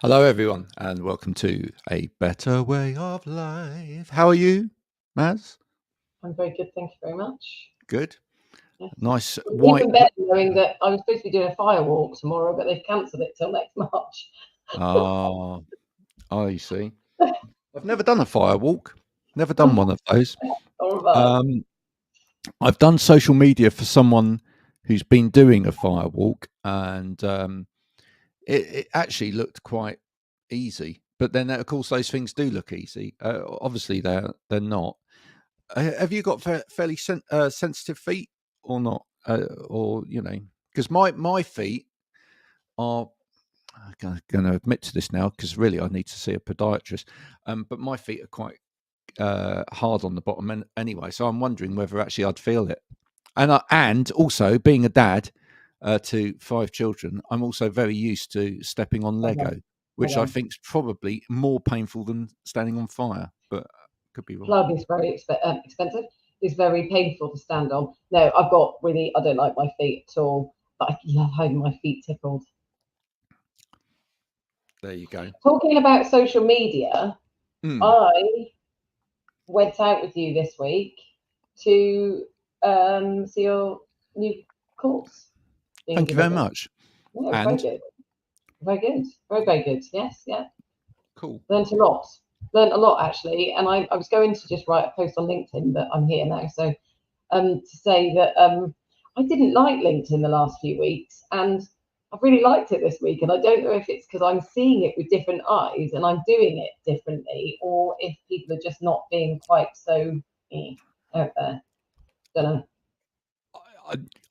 Hello, everyone, and welcome to A Better Way of Life. How are you, Maz? I'm very good, thank you very much. Good. Yes. Nice Well, white. even better knowing that I was supposed to be doing a fire walk tomorrow, but they've cancelled it till next March. Ah, I see. I've never done a fire walk. Never done one of those. All right. I've done social media for someone who's been doing a fire walk, and it actually looked quite easy. But then, of course, those things do look easy. Obviously, they're not. Have you got fairly sensitive feet or not? Or because my feet are. I'm going to admit to this now because really I need to see a podiatrist. But my feet are quite hard on the bottom anyway, so I'm wondering whether actually I'd feel it. And also being a dad to 5 children, I'm also very used to stepping on Lego, which I think is probably more painful than standing on fire. But could be wrong. Plug is very expensive. It's very painful to stand on. No, I don't like my feet at all, but I love having my feet tickled. There you go. Talking about social media, Mm. I went out with you this week to see your new course. Thank you very much. Yeah, And very good. Very good. Very, very good. Yes, yeah. Cool. Learned a lot. Learned a lot, actually. And I was going to just write a post on LinkedIn, but I'm here now. So to say that I didn't like LinkedIn the last few weeks, and I've really liked it this week. And I don't know if it's because I'm seeing it with different eyes and I'm doing it differently, or if people are just not being quite so out there. Don't know.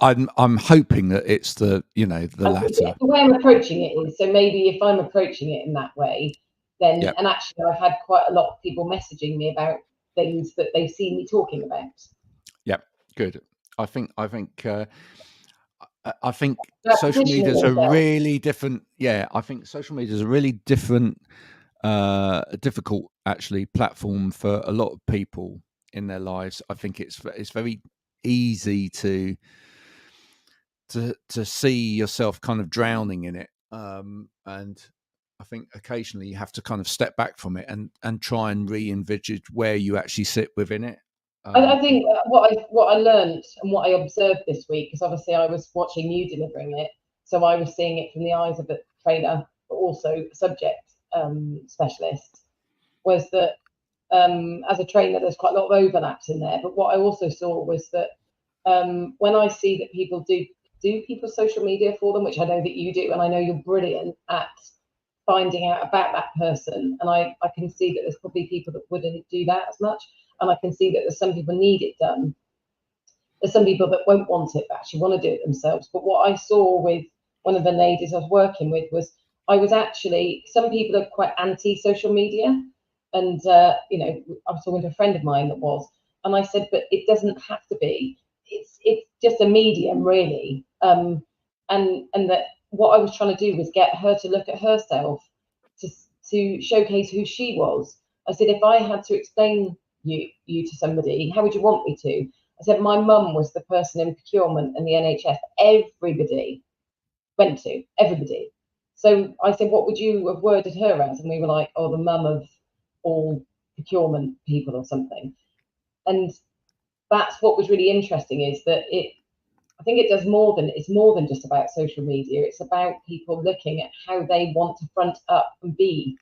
I'm hoping that it's the latter. The way I'm approaching it is, so maybe if I'm approaching it in that way, then Yep. and actually I've had quite a lot of people messaging me about things that they've seen me talking about. Yep. Good. I think About social media positioning is a themselves. really different. Yeah, I think social media is a really different, difficult actually platform for a lot of people in their lives. I think it's very easy to see yourself kind of drowning in it, and I think occasionally you have to kind of step back from it and try and re-envisage where you actually sit within it. I think what I learned and what I observed this week, because obviously I was watching you delivering it, so I was seeing it from the eyes of a trainer, but also a subject specialist, was that as a trainer, there's quite a lot of overlaps in there. But what I also saw was that when I see that people do people's social media for them, which I know that you do, and I know you're brilliant at finding out about that person, and I can see that there's probably people that wouldn't do that as much, and I can see that there's some people need it done. There's some people that won't want it, but actually want to do it themselves. But what I saw with one of the ladies I was working with was I was actually, some people are quite anti social media. And, I was talking to a friend of mine that was, and I said, but it doesn't have to be. It's just a medium, really. And that what I was trying to do was get her to look at herself to showcase who she was. I said, if I had to explain you to somebody, how would you want me to? I said, my mum was the person in procurement and the NHS everybody went to, everybody. So I said, what would you have worded her as? And we were like, oh, the mum of all procurement people or something. And that's what was really interesting, is that I think it's more than just about social media. It's about people looking at how they want to front up and be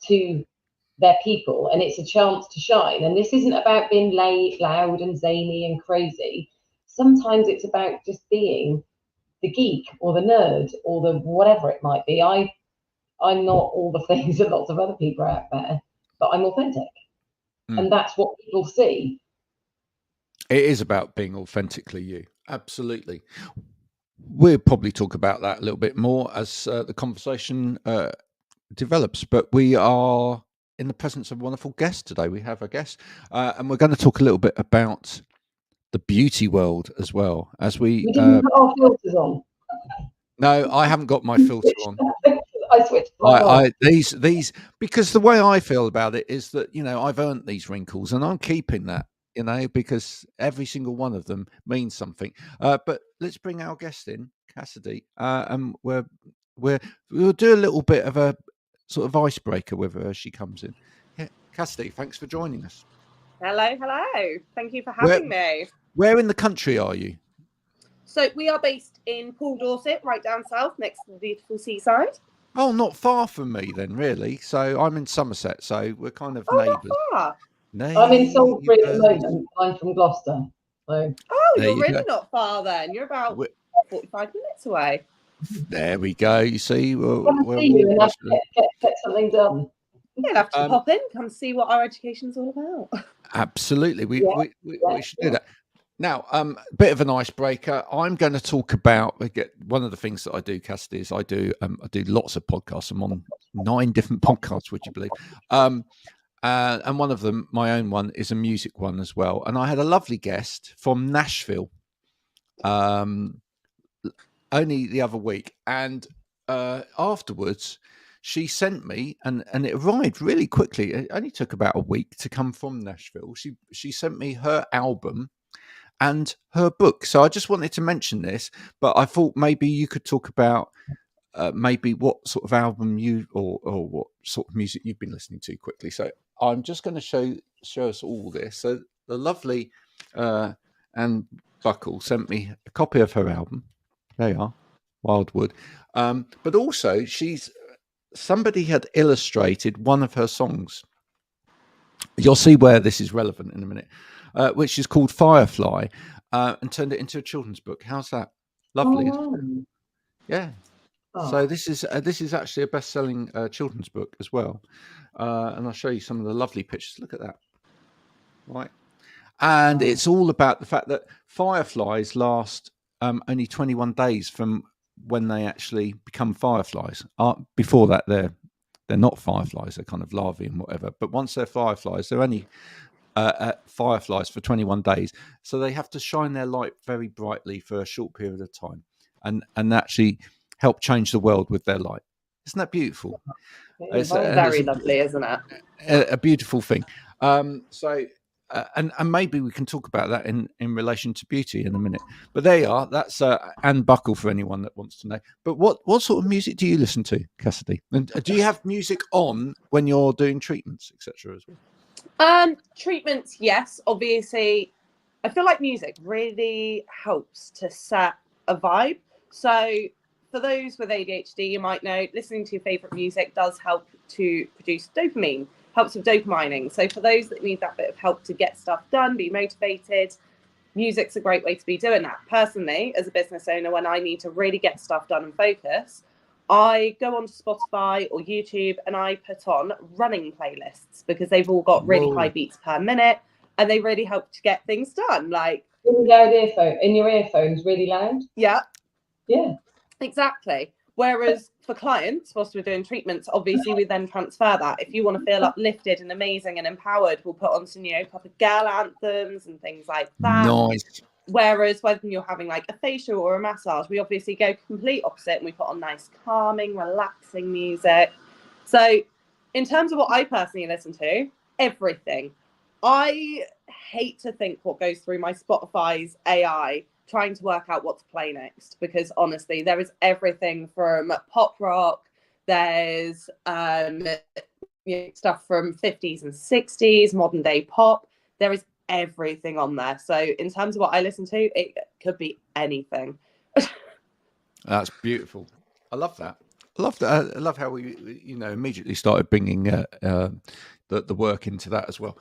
to their people, and it's a chance to shine. And this isn't about being loud and zany and crazy. Sometimes it's about just being the geek or the nerd or the whatever it might be. I'm not all the things that lots of other people are out there, but I'm authentic. And that's what people see. It is about being authentically you. Absolutely. We'll probably talk about that a little bit more as the conversation develops, but we are in the presence of a wonderful guest today. We have a guest, and we're going to talk a little bit about the beauty world as well. As we didn't put our filters on. No, I haven't got my filter on. I switched on. These because the way I feel about it is that I've earned these wrinkles and I'm keeping that. Because every single one of them means something. But let's bring our guest in, Cassidy, and we'll do a little bit of a sort of icebreaker with her as she comes in. Yeah, Cassidy, thanks for joining us. Hello. Thank you for having me. Where in the country are you? So we are based in Poole, Dorset, right down south, next to the beautiful seaside. Oh, not far from me then, really. So I'm in Somerset, so we're kind of neighbours. Not far. I'm in Salisbury at the moment. I'm from Gloucester. So. Oh, you're really not far then. You're about 45 minutes away. There we go. You see, Come see you and get something done. You'll have to pop in, come see what our education's all about. Absolutely, we should do that. Now, a bit of an icebreaker. I'm going to talk about one of the things that I do, Cassidy, is I do lots of podcasts. I'm on 9 different podcasts, would you believe? And one of them, my own one, is a music one as well. And I had a lovely guest from Nashville only the other week, and afterwards she sent me, and it arrived really quickly. It only took about a week to come from Nashville. She sent me her album and her book. So I just wanted to mention this, but I thought maybe you could talk about maybe what sort of album you or what sort of music you've been listening to quickly. So I'm just going to show us all this. So the lovely Anne Buckle sent me a copy of her album. There you are, Wildwood. But also somebody had illustrated one of her songs. You'll see where this is relevant in a minute, which is called Firefly, and turned it into a children's book. How's that? Lovely. Oh. Yeah. Oh. So this is actually a best-selling children's book as well, and I'll show you some of the lovely pictures. Look at that, right? And it's all about the fact that fireflies last only 21 days from when they actually become fireflies. Before that, they're not fireflies; they're kind of larvae and whatever. But once they're fireflies, they're only fireflies for 21 days. So they have to shine their light very brightly for a short period of time, and actually help change the world with their light. Isn't that beautiful? It's very lovely, isn't it? A beautiful thing. And maybe we can talk about that in relation to beauty in a minute. But there you are. That's Anne Buckle for anyone that wants to know. But what sort of music do you listen to, Cassidy? And do you have music on when you're doing treatments, etc. as well? Treatments, yes. Obviously, I feel like music really helps to set a vibe. So for those with ADHD, you might know listening to your favorite music does help to produce dopamine. Helps with dopamining. So for those that need that bit of help to get stuff done, be motivated, music's a great way to be doing that. Personally, as a business owner, when I need to really get stuff done and focus, I go onto Spotify or YouTube and I put on running playlists because they've all got really high beats per minute and they really help to get things done. Like in your earphones, really loud. Yeah. Exactly. Whereas for clients, whilst we're doing treatments, obviously we then transfer that. If you want to feel uplifted and amazing and empowered, we'll put on some, proper girl anthems and things like that. Nice. Whereas when you're having like a facial or a massage, we obviously go complete opposite and we put on nice, calming, relaxing music. So in terms of what I personally listen to, everything. I hate to think what goes through my Spotify's AI trying to work out what to play next, because honestly there is everything from pop rock, there's stuff from 50s and 60s, modern day pop, there is everything on there. So in terms of what I listen to, it could be anything. That's beautiful. I love that. I love how we immediately started bringing the work into that as well.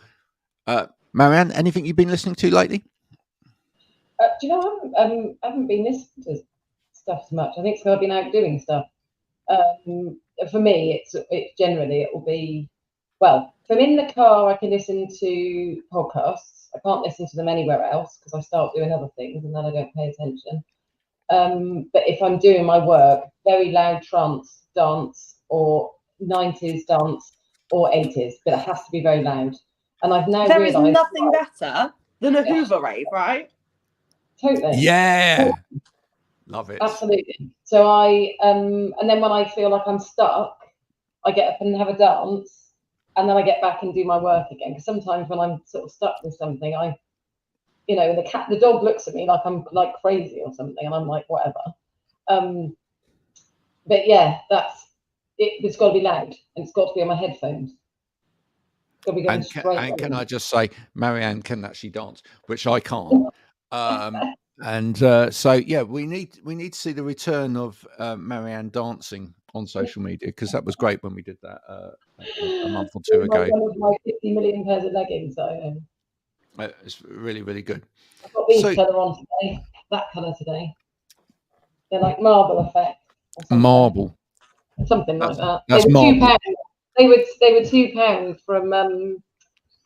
Marianne, anything you've been listening to lately? Do you know, I haven't been listening to stuff so much. I think because I've been out doing stuff. For me, it's generally it will be, well, if I'm in the car, I can listen to podcasts. I can't listen to them anywhere else because I start doing other things and then I don't pay attention. But if I'm doing my work, very loud trance, dance, or 90s dance, or 80s, but it has to be very loud. And I've now realised there is nothing better than a Hoover rave, right? Totally. Yeah. Love it. Absolutely. So and then when I feel like I'm stuck, I get up and have a dance, and then I get back and do my work again. Because sometimes when I'm sort of stuck with something, the dog looks at me like I'm like crazy or something, and I'm like, whatever. But yeah, it's got to be loud, and it's got to be on my headphones. It's got to be going straight. And can I just say, Marianne can actually dance, which I can't. So yeah, we need to see the return of Marianne dancing on social media, because that was great when we did that a month or two ago. One of my 50 million pairs of leggings. So it's really, really good. I've got these colour on today. That colour today. They're like marble effect. Or something. Marble. Something like that. That's they were marble. £2. They were £2 from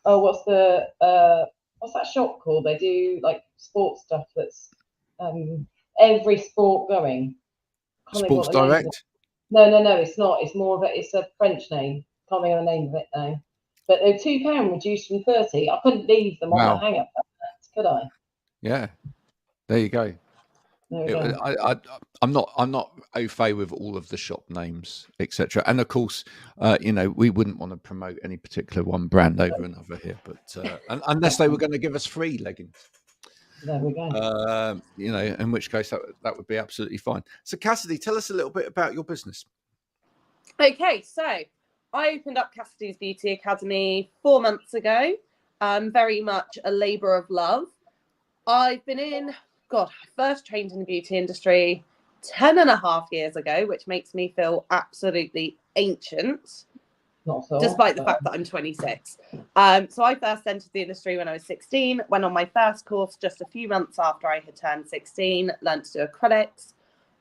what's that shop called? They do like sports stuff that's every sport going. Sports Direct? No, it's not. It's more of it's a French name. Can't think of the name of it now. But they're £2 reduced from 30. I couldn't leave them on the hang up, could I? Yeah. There you go. I'm not au fait with all of the shop names, etc. And of course, we wouldn't want to promote any particular one brand over another here, but unless they were going to give us free leggings. There we go. In which case that would be absolutely fine. So Cassidy, tell us a little bit about your business. Okay, so I opened up Cassidy's Beauty Academy 4 months ago. Very much a labour of love. I've been I first trained in the beauty industry 10.5 years ago, which makes me feel absolutely ancient, despite the fact that I'm 26. So I first entered the industry when I was 16, went on my first course just a few months after I had turned 16, learned to do acrylics.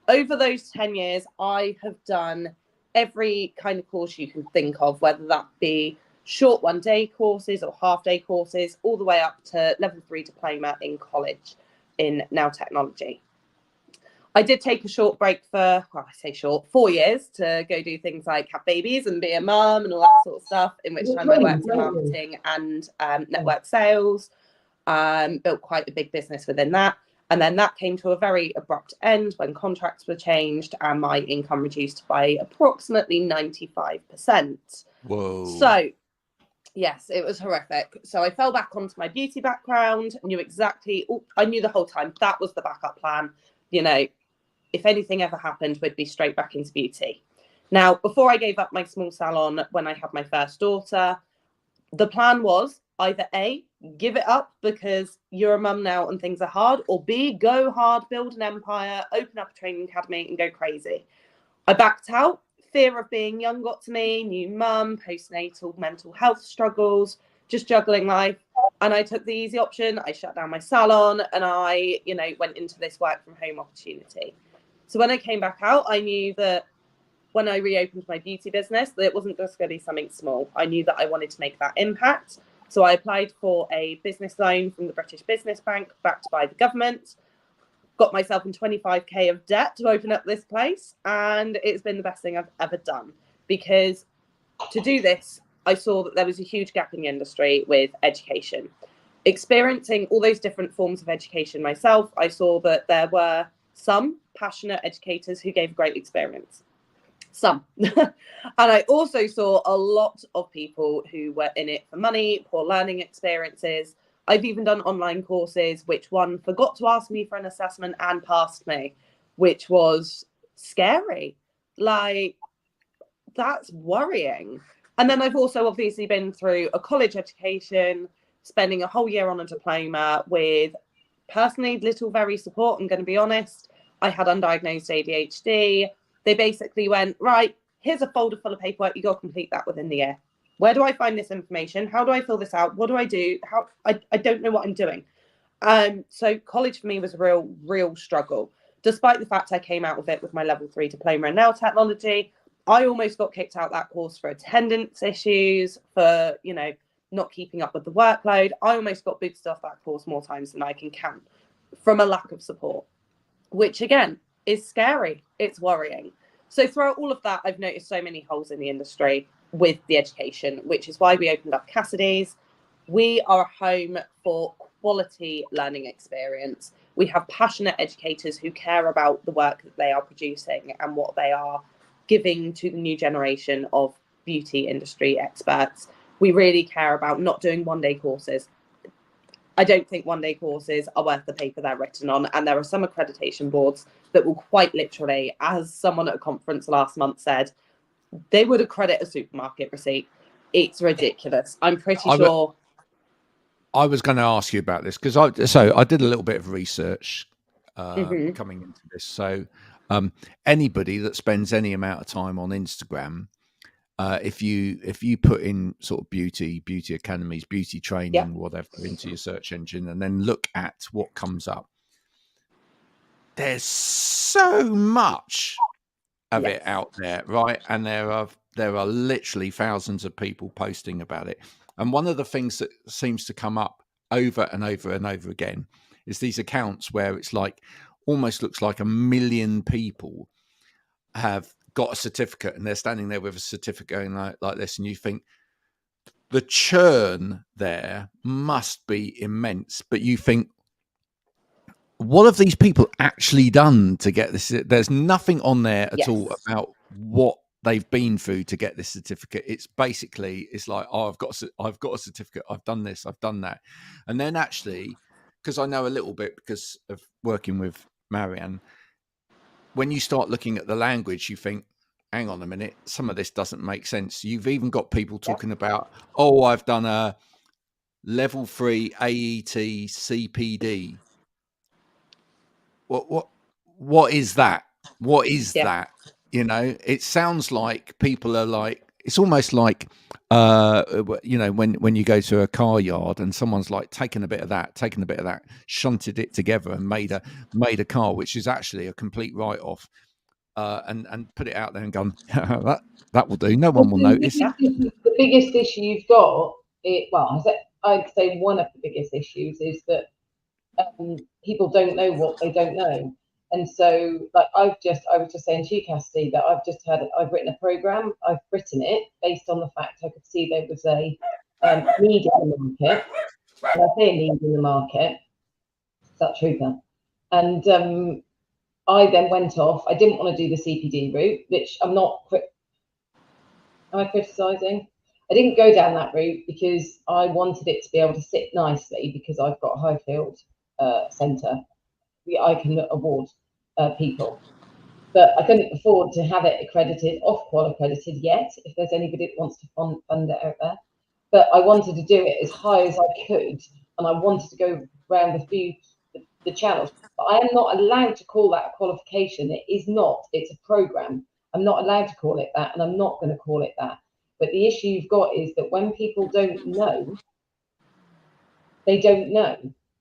Over those 10 years, I have done every kind of course you can think of, whether that be short one-day courses or half-day courses, all the way up to level 3 diploma in college in now technology. I did take a short break for, 4 years to go do things like have babies and be a mum and all that sort of stuff, in which time I worked in marketing and network sales, built quite a big business within that. And then that came to a very abrupt end when contracts were changed and my income reduced by approximately 95%. Whoa. So yes, it was horrific. So I fell back onto my beauty background, I knew the whole time that was the backup plan. If anything ever happened, we'd be straight back into beauty. Now, before I gave up my small salon when I had my first daughter, the plan was either A, give it up because you're a mum now and things are hard, or B, go hard, build an empire, open up a training academy and go crazy. I backed out. Fear of being young got to me, new mum, postnatal mental health struggles, just juggling life. And I took the easy option. I shut down my salon and I, went into this work from home opportunity. So when I came back out, I knew that when I reopened my beauty business, that it wasn't just going to be something small. I knew that I wanted to make that impact. So I applied for a business loan from the British Business Bank, backed by the government. Got myself in 25k of debt to open up this place, and it's been the best thing I've ever done, because to do this, I saw that there was a huge gap in the industry with education. Experiencing all those different forms of education myself, I saw that there were some passionate educators who gave great experience. Some. And I also saw a lot of people who were in it for money, poor learning experiences. I've even done online courses, which one forgot to ask me for an assessment and passed me, which was scary. Like, that's worrying. And then I've also obviously been through a college education, spending a whole year on a diploma with personally little very support. I'm going to be honest. I had undiagnosed ADHD. They basically went, right, here's a folder full of paperwork. You got to complete that within the year. Where do I find this information? How do I fill this out? What do I do? I don't know what I'm doing. So college for me was a real struggle. Despite the fact I came out of it with my level 3 diploma in nail technology, I almost got kicked out that course for attendance issues, for, not keeping up with the workload. I almost got booted off that course more times than I can count from a lack of support, which again is scary. It's worrying. So throughout all of that, I've noticed so many holes in the industry with the education, which is why we opened up Cassidy's. We are a home for quality learning experience. We have passionate educators who care about the work that they are producing and what they are giving to the new generation of beauty industry experts. We really care about not doing one-day courses. I don't think one-day courses are worth the paper they're written on. And there are some accreditation boards that will quite literally, as someone at a conference last month said, they would accredit a supermarket receipt. It's ridiculous. I'm pretty sure. I was going to ask you about this because I did a little bit of research coming into this. So anybody that spends any amount of time on Instagram, if you put in sort of beauty academies, beauty training, whatever, into your search engine, and then look at what comes up, there's so much of it out there, right? And there are literally thousands of people posting about it. And one of the things that seems to come up over and over and over again is these accounts where it's like almost looks like 1 million people have got a certificate and they're standing there with a certificate going like this, and you think the churn there must be immense, but you think, what have these people actually done to get this? There's nothing on there at all about what they've been through to get this certificate. It's basically, it's like, oh, I've got a certificate. I've done this. I've done that. And then actually, because I know a little bit because of working with Marianne, when you start looking at the language, you think, hang on a minute, some of this doesn't make sense. You've even got people talking about, oh, I've done a level 3 AET CPD. What is that? What is that? You know, it sounds like people are like, it's almost like you know, when you go to a car yard and someone's like taken a bit of that, shunted it together and made a car which is actually a complete write-off, and put it out there and gone, that will do, no one will notice. The biggest issue you've got, I'd say one of the biggest issues is that people don't know what they don't know. And so, like, I was just saying to you, Cassidy, that I've written a program. I've written it based on the fact I could see there was a need in the market. And I say a need in the market. That's true. And I then went off. I didn't want to do the CPD route, which I'm not. Am I criticising? I didn't go down that route because I wanted it to be able to sit nicely, because I've got a Highfield centre. I can award people, but I couldn't afford to have it accredited, Ofqual accredited yet, if there's anybody that wants to fund it out there. But I wanted to do it as high as I could, and I wanted to go around the channels. But I am not allowed to call that a qualification. It is not. It's a program. I'm not allowed to call it that, and I'm not going to call it that. But the issue you've got is that when people don't know, they don't know.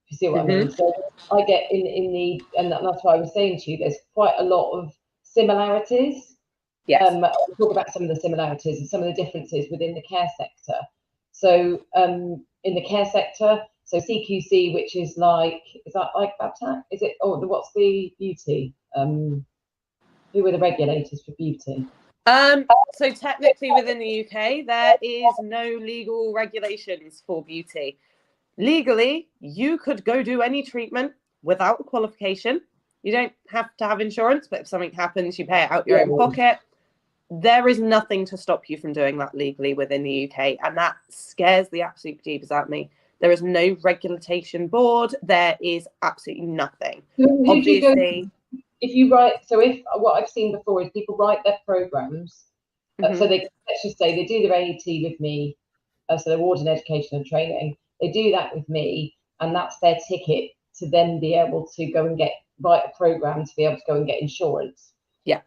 You see what I mean? So I get and that's why I was saying to you, there's quite a lot of similarities. I'll talk about some of the similarities and some of the differences within the care sector. So in the care sector, so CQC, which is like, is that like Babtac? Is it? Oh, what's the beauty? Who are the regulators for beauty? So technically within the UK, there is no legal regulations for beauty. Legally, you could go do any treatment without a qualification. You don't have to have insurance, but if something happens, you pay it out your own pocket. There is nothing to stop you from doing that legally within the UK, and that scares the absolute bejeebers out of me. There is no regulation board. There is absolutely nothing. Obviously, if you write, so if what I've seen before is people write their programs, so they, let's just say they do their AET with me, so they're award in education and training. They do that with me, and that's their ticket to then be able to go and write a program to be able to go and get insurance.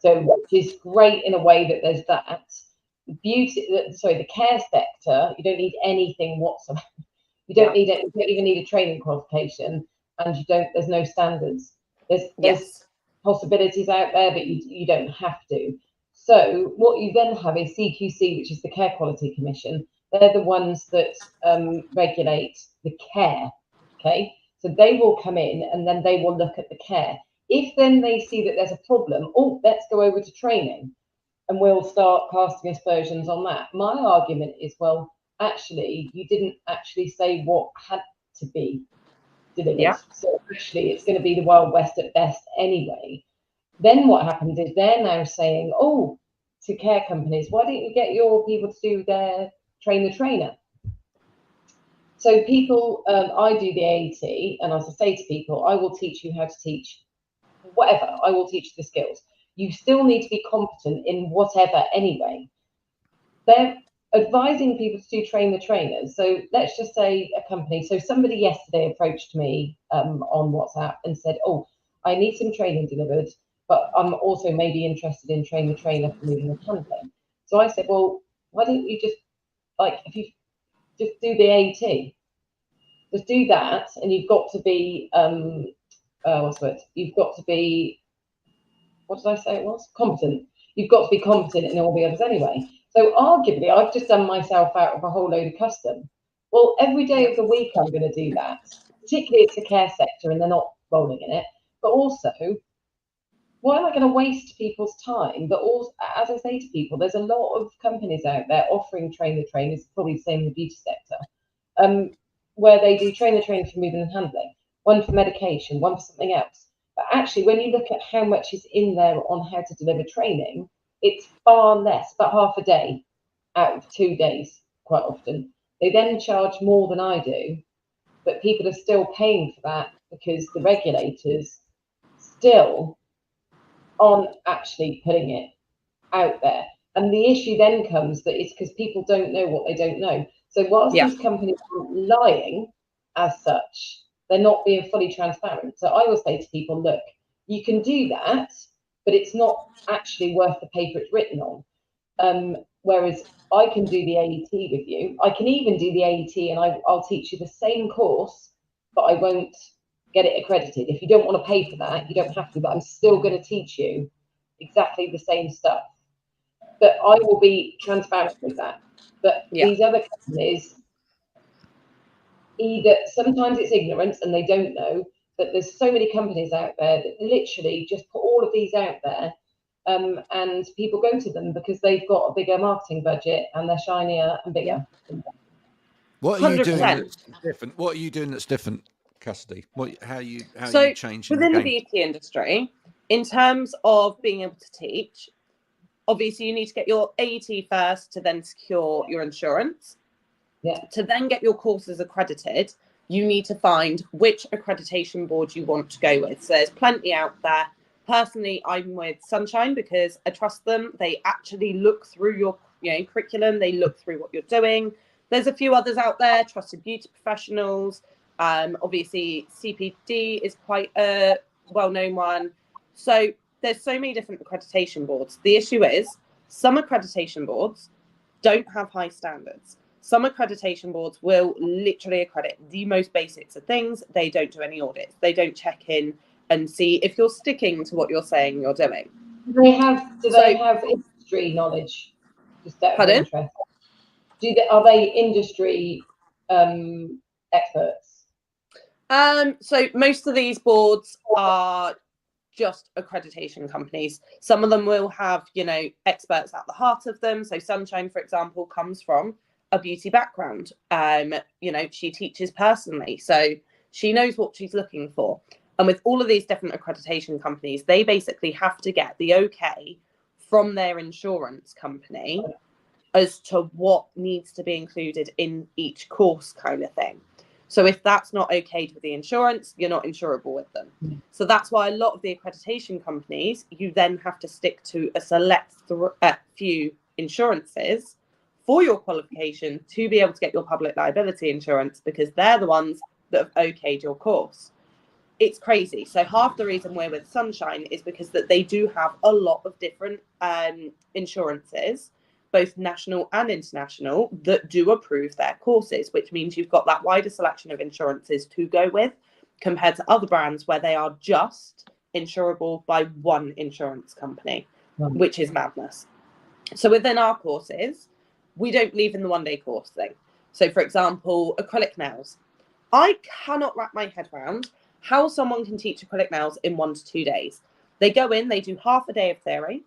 So which is great in a way that there's that. The care sector, you don't need anything whatsoever. You don't need it. You don't even need a training qualification, and there's no standards. There's possibilities out there, but you don't have to. So what you then have is CQC, which is the Care Quality Commission. They're the ones that regulate the care. Okay, so they will come in and then they will look at the care. If then they see that there's a problem, let's go over to training, and we'll start casting aspersions on that. My argument is, well, actually, you didn't actually say what had to be delivered. So actually, it's going to be the Wild West at best anyway. Then what happens is they're now saying, to care companies, why don't you get your people to do their train the trainer? So people, I do the AET, and as I say to people, I will teach you how to teach whatever. I will teach the skills. You still need to be competent in whatever anyway. they're advising people to do train the trainers. So let's just say a company. So somebody yesterday approached me on WhatsApp and said, "Oh, I need some training delivered, but I'm also maybe interested in train the trainer for moving and handling." So I said, "Well, why don't you just if you just do the AET, just do that, and you've got to be what's the word? You've got to be, what did I say it was? Competent. You've got to be competent in all the others anyway." So arguably, I've just done myself out of a whole load of custom. Well, every day of the week, I'm going to do that. Particularly, it's a care sector and they're not rolling in it. But also, why am I going to waste people's time? But also, as I say to people, there's a lot of companies out there offering train the trainers, probably the same in the beauty sector, where they do train the trainers for moving and handling, one for medication, one for something else. But actually, when you look at how much is in there on how to deliver training, it's far less, about half a day out of 2 days, quite often. They then charge more than I do, but people are still paying for that because the regulators still aren't actually putting it out there. And the issue then comes that it's because people don't know what they don't know. So whilst these companies aren't lying as such, they're not being fully transparent. So I will say to people, look, you can do that, but it's not actually worth the paper it's written on. Whereas I can do the AET with you. I can even do the AET and I'll teach you the same course, but I won't get it accredited. If you don't want to pay for that, you don't have to, but I'm still going to teach you exactly the same stuff. But I will be transparent with that. But these other companies, either sometimes it's ignorance and they don't know, but there's so many companies out there that literally just put all of these out there, and people go to them because they've got a bigger marketing budget and they're shinier and bigger. What are you doing that's different? What are you doing that's different, Cassidy? How are you changing within the the beauty industry, in terms of being able to teach, obviously you need to get your AET first to then secure your insurance. To then get your courses accredited, you need to find which accreditation board you want to go with. So there's plenty out there. Personally, I'm with Sunshine because I trust them. They actually look through your curriculum. They look through what you're doing. There's a few others out there, Trusted Beauty Professionals. Obviously, CPD is quite a well-known one. So there's so many different accreditation boards. The issue is some accreditation boards don't have high standards. Some accreditation boards will literally accredit the most basics of things. They don't do any audits. They don't check in and see if you're sticking to what you're saying you're doing. Do they have industry knowledge? Just out of interest. Are they industry experts? So most of these boards are just accreditation companies. Some of them will have, experts at the heart of them. So Sunshine, for example, comes from a beauty background. She teaches personally, so she knows what she's looking for. And with all of these different accreditation companies, they basically have to get the okay from their insurance company as to what needs to be included in each course, kind of thing. So if that's not okayed with the insurance, you're not insurable with them. So that's why a lot of the accreditation companies, you then have to stick to a select few insurances for your qualification to be able to get your public liability insurance, because they're the ones that have okayed your course. It's crazy. So half the reason we're with Sunshine is because that they do have a lot of different insurances, both national and international, that do approve their courses, which means you've got that wider selection of insurances to go with compared to other brands where they are just insurable by one insurance company, which is madness. So within our courses, we don't believe in the one-day course thing. So for example, acrylic nails. I cannot wrap my head around how someone can teach acrylic nails in 1 to 2 days. They go in, they do half a day of theory.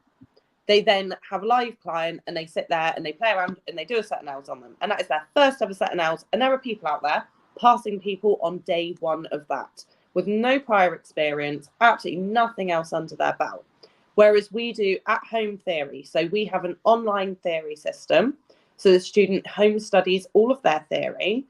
They then have a live client and they sit there and they play around and they do a set of nails on them. And that is their first ever set of nails. And there are people out there passing people on day 1 of that with no prior experience, absolutely nothing else under their belt. Whereas we do at-home theory. So we have an online theory system. So the student home studies all of their theory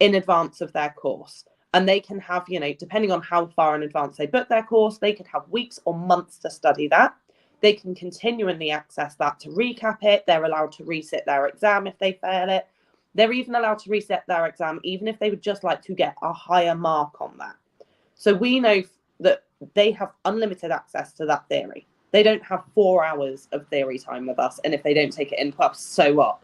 in advance of their course. And they can have, depending on how far in advance they book their course, they could have weeks or months to study that. They can continually access that to recap it. They're allowed to resit their exam if they fail it. They're even allowed to reset their exam even if they would just like to get a higher mark on that. So we know that they have unlimited access to that theory. They don't have 4 hours of theory time with us. And if they don't take it in plus, so what?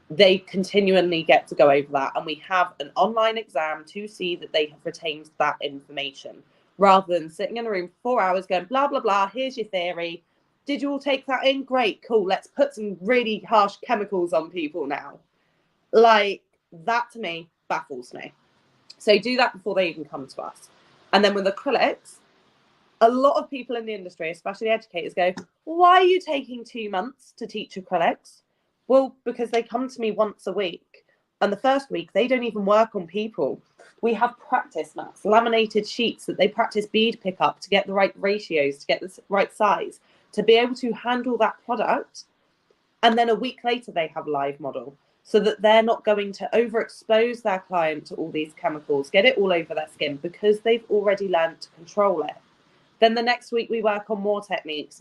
They continually get to go over that. And we have an online exam to see that they have retained that information, rather than sitting in a room for 4 hours going, blah, blah, blah, here's your theory. Did you all take that in? Great, cool. Let's put some really harsh chemicals on people now. Like, that to me baffles me. So do that before they even come to us. And then with acrylics, a lot of people in the industry, especially educators, go, why are you taking 2 months to teach acrylics? Well, because they come to me once a week. And the first week, they don't even work on people. We have practice mats, laminated sheets that they practice bead pickup to get the right ratios, to get the right size, to be able to handle that product. And then a week later, they have live model, so that they're not going to overexpose their client to all these chemicals, get it all over their skin, because they've already learned to control it. Then the next week, we work on more techniques.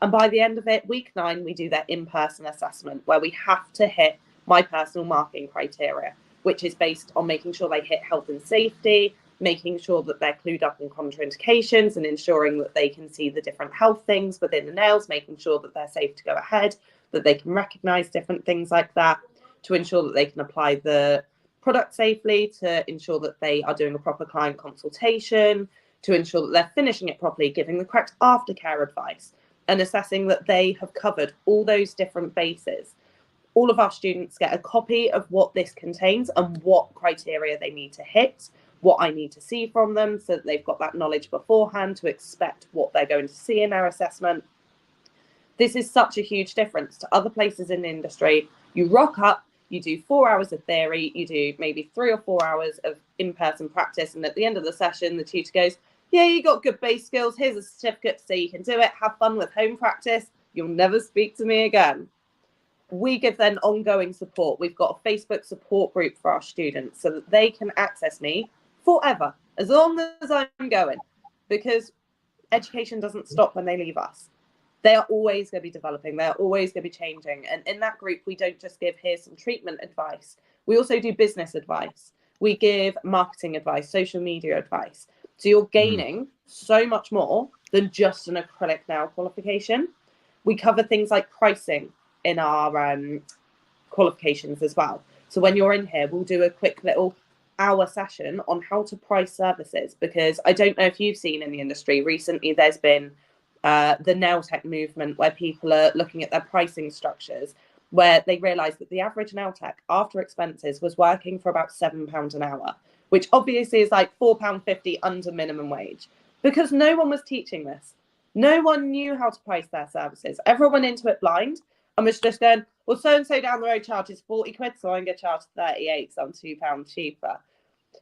And by the end of it, week 9, we do their in-person assessment, where we have to hit my personal marking criteria, which is based on making sure they hit health and safety, making sure that they're clued up on contraindications and ensuring that they can see the different health things within the nails, making sure that they're safe to go ahead, that they can recognize different things like that, to ensure that they can apply the product safely, to ensure that they are doing a proper client consultation, to ensure that they're finishing it properly, giving the correct aftercare advice, and assessing that they have covered all those different bases. All of our students get a copy of what this contains and what criteria they need to hit, what I need to see from them, so that they've got that knowledge beforehand to expect what they're going to see in their assessment. This is such a huge difference to other places in the industry. You rock up, you do 4 hours of theory, you do maybe 3 or 4 hours of in-person practice, and at the end of the session, the tutor goes, yeah, you got good base skills, here's a certificate so you can do it, have fun with home practice, you'll never speak to me again. We give them ongoing support. We've got a Facebook support group for our students so that they can access me forever, as long as I'm going, because education doesn't stop when they leave us. They are always going to be developing. They're always going to be changing. And in that group, we don't just give, here's some treatment advice. We also do business advice. We give marketing advice, social media advice. So you're gaining so much more than just an acrylic nail qualification. We cover things like pricing in our qualifications as well. So when you're in here, we'll do a quick little hour session on how to price services, because I don't know if you've seen in the industry recently, there's been the nail tech movement where people are looking at their pricing structures, where they realise that the average nail tech after expenses was working for about £7 an hour, which obviously is like £4.50 under minimum wage, because no one was teaching this. No one knew how to price their services. Everyone went into it blind and was just going, well, so-and-so down the road charges 40 quid, so I'm going to charge 38, so I'm £2 cheaper.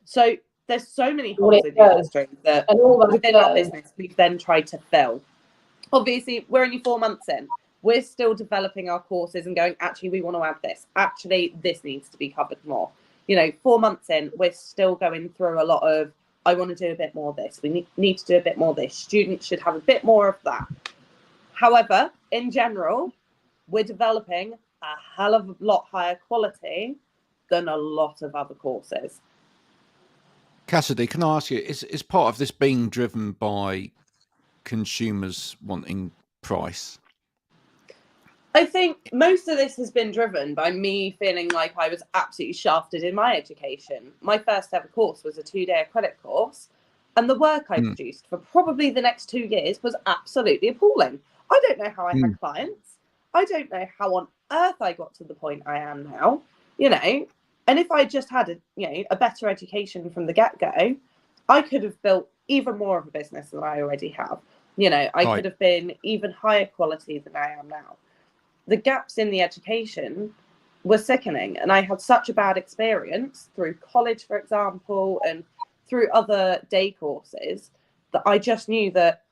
So there's so many holes in the industry that within our business, we've then tried to fill. Obviously, we're only 4 months in. We're still developing our courses and going, actually, we want to add this. Actually, this needs to be covered more. 4 months in, we're still going through a lot of, I want to do a bit more of this. We need to do a bit more of this. Students should have a bit more of that. However, in general, we're developing a hell of a lot higher quality than a lot of other courses. Cassidy, can I ask you, is part of this being driven by consumers wanting price? I think most of this has been driven by me feeling like I was absolutely shafted in my education. My first ever course was a 2-day acrylic course, and the work I produced for probably the next 2 years was absolutely appalling. I don't know how I had clients. I don't know how on earth I got to the point I am now, and if I just had a better education from the get-go, I could have built even more of a business than I already have. I could have been even higher quality than I am now. The gaps in the education were sickening, and I had such a bad experience through college, for example, and through other day courses, that I just knew that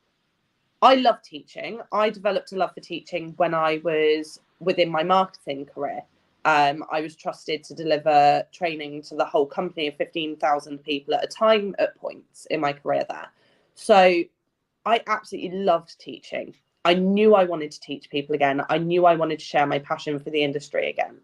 I love teaching. I developed a love for teaching when I was within my marketing career. I was trusted to deliver training to the whole company of 15,000 people at a time at points in my career there. So I absolutely loved teaching. I knew I wanted to teach people again. I knew I wanted to share my passion for the industry again.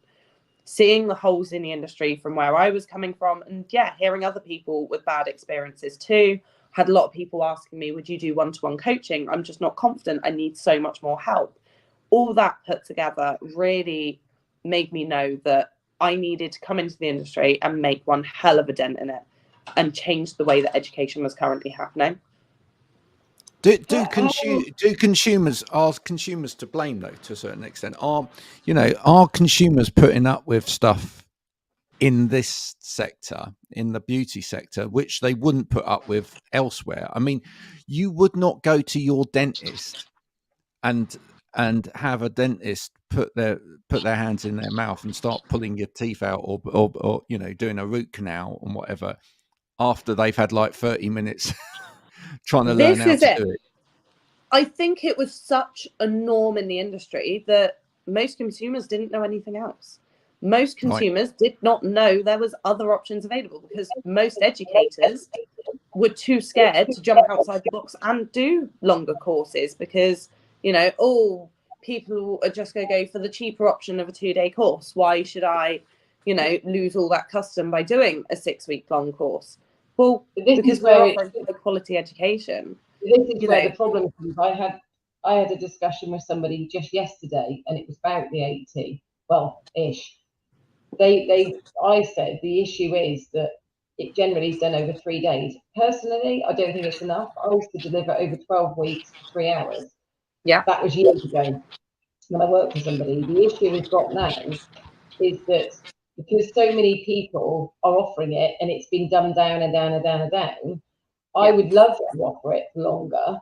Seeing the holes in the industry from where I was coming from, and hearing other people with bad experiences too. Had a lot of people asking me, would you do one-to-one coaching? I'm just not confident. I need so much more help. All that put together really made me know that I needed to come into the industry and make one hell of a dent in it and change the way that education was currently happening. Are consumers to blame though, to a certain extent? Are consumers putting up with stuff in this sector, in the beauty sector, which they wouldn't put up with elsewhere? I mean, you would not go to your dentist and have a dentist put their hands in their mouth and start pulling your teeth out, or doing a root canal and whatever, after they've had like 30 minutes trying to learn how to do it. I think it was such a norm in the industry that most consumers didn't know anything else. Most consumers did not know there was other options available, because most educators were too scared to jump outside the box and do longer courses, because, people are just going to go for the cheaper option of a 2-day course. Why should I, lose all that custom by doing a 6-week long course? Well, because we're offering high quality education. This is where the problem comes. I had a discussion with somebody just yesterday, and it was about the AET. Well, ish. I said the issue is that it generally is done over 3 days. Personally, I don't think it's enough. I used to deliver over 12 weeks for 3 hours. Yeah. That was years ago when I worked for somebody. The issue we've got now is that because so many people are offering it and it's been dumbed down and down and down and down, I would love to offer it longer,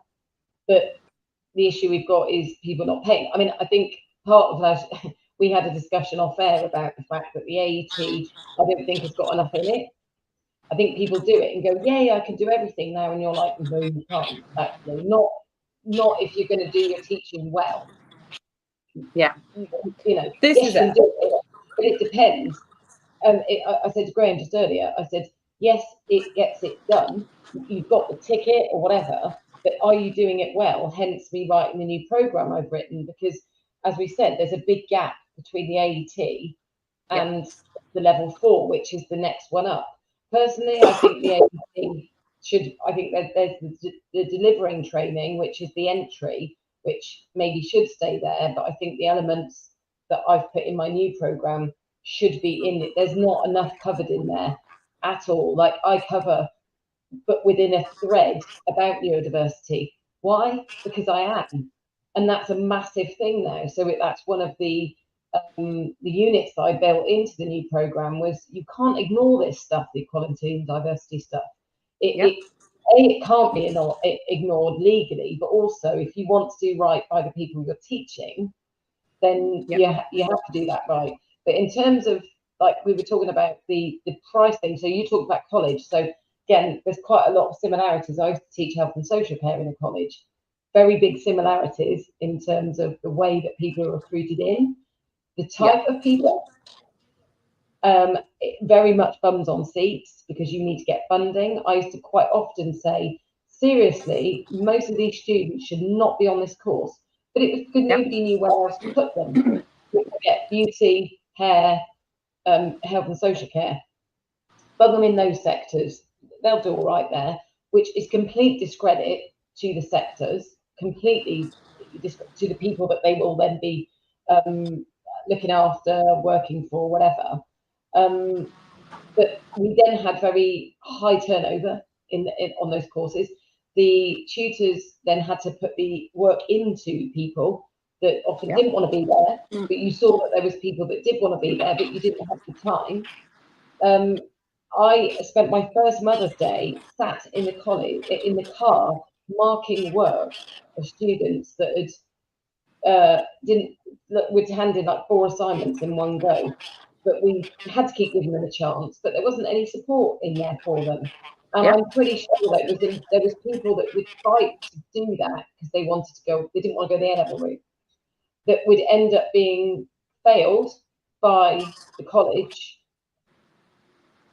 but the issue we've got is people not paying. I mean, I think part of that, we had a discussion off air about the fact that the AET, I don't think has got enough in it. I think people do it and go, yeah, I can do everything now. And you're like, no, you can't, actually. Not if you're going to do your teaching well. Yeah. This is it. But it depends. I said to Graham just earlier, I said, yes, it gets it done. You've got the ticket or whatever, but are you doing it well? Hence me writing the new program I've written, because as we said, there's a big gap between the AET and the level 4, which is the next one up. Personally, I think the AET should, I think that there's the delivering training, which is the entry, which maybe should stay there, but I think the elements that I've put in my new program should be in it. There's not enough covered in there at all. Like I cover, but within a thread about neurodiversity. Why? Because I am, and that's a massive thing now. So that's one of the units that I built into the new program was you can't ignore this stuff, the equality and diversity stuff. It can't be ignored legally, but also if you want to do right by the people you're teaching, then you have to do that right. But in terms of, like we were talking about the price thing, so you talked about college. So again, there's quite a lot of similarities. I used to teach health and social care in a college. Very big similarities in terms of the way that people are recruited in. The type of people, it very much bums on seats because you need to get funding. I used to quite often say, seriously, most of these students should not be on this course. But it was because nobody knew where else to put them. We get beauty, hair, health and social care. Put them in those sectors. They'll do all right there, which is complete discredit to the sectors, completely to the people that they will then be looking after, working for, whatever. But we then had very high turnover on those courses. The tutors then had to put the work into people that often didn't want to be there, but you saw that there was people that did want to be there, but you didn't have the time. I spent my first Mother's Day sat in the college, in the car, marking work of students that had we'd handed like 4 assignments in one go, but we had to keep giving them a chance. But there wasn't any support in there for them. And I'm pretty sure that there was people that would fight to do that because they wanted to go, they didn't want to go the A-level route, that would end up being failed by the college.